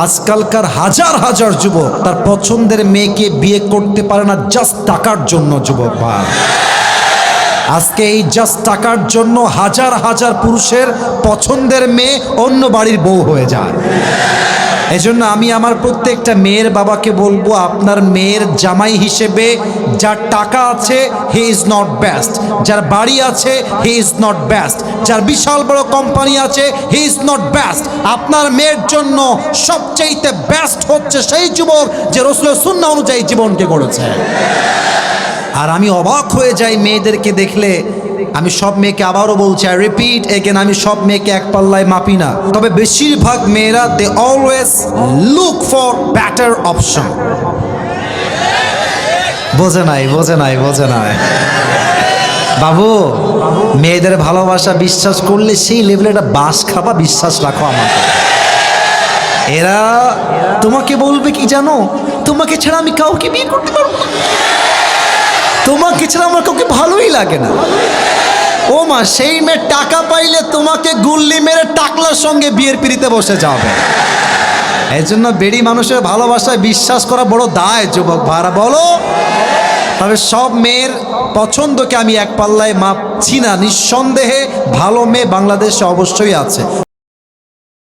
আজকালকার হাজার হাজার যুবক তার পছন্দের মেয়েকে বিয়ে করতে পারে না জাস্ট টাকার জন্য। যুবক ভাই, আজকে এই জাস্ট টাকার জন্য হাজার হাজার পুরুষের পছন্দের মেয়ে অন্য বাড়ির বউ হয়ে যায়। এজন্য আমি আমার প্রত্যেকটা মেয়ের বাবাকে বলবো, আপনার মেয়ের জামাই হিসেবে যার টাকা আছে হি ইজ নট বেস্ট, যার বাড়ি আছে হি ইজ নট বেস্ট, যার বিশাল বড় কোম্পানি আছে হি ইজ নট বেস্ট। আপনার মেয়ের জন্য সবচেয়ে বেস্ট হচ্ছে সেই যুবক যে রাসূলের সুন্নাহ অনুযায়ী জীবনকে গড়েছে। আর আমি অবাক হয়ে যাই মেয়েদেরকে দেখলে। আমি সব মেয়েকে আবারও বলছি, আই রিপিট এগেন, আমি সব মেয়েকে এক পাল্লায় মাপি না, তবে বেশিরভাগ মেয়েরা they always look for better option. বোঝে নাই বাবু, মেয়েদের ভালোবাসা বিশ্বাস করলে সেই লেভেলে একটা বাস খাবা, বিশ্বাস রাখো আমাকে। এরা তোমাকে বলবে কি জানো, তোমাকে ছাড়া আমি কাউকে বিয়ে করতে পারবো না, তোমাকে ছাড়া আমার কাউকে ভালোই লাগে না। ও মা, সেই মেয়ে টাকা পাইলে তোমাকে গুল্লি মেরে টাকলার সঙ্গে বিয়ের পিড়িতে বসে যাবে। এই জন্য বেড়ি মানুষের ভালোবাসায় বিশ্বাস করা বড় দায়। যুবক ভাড়া বলো, তবে সব মেয়ের পছন্দকে আমি এক পাল্লায় মাপছি না। নিঃসন্দেহে ভালো মেয়ে বাংলাদেশে অবশ্যই আছে।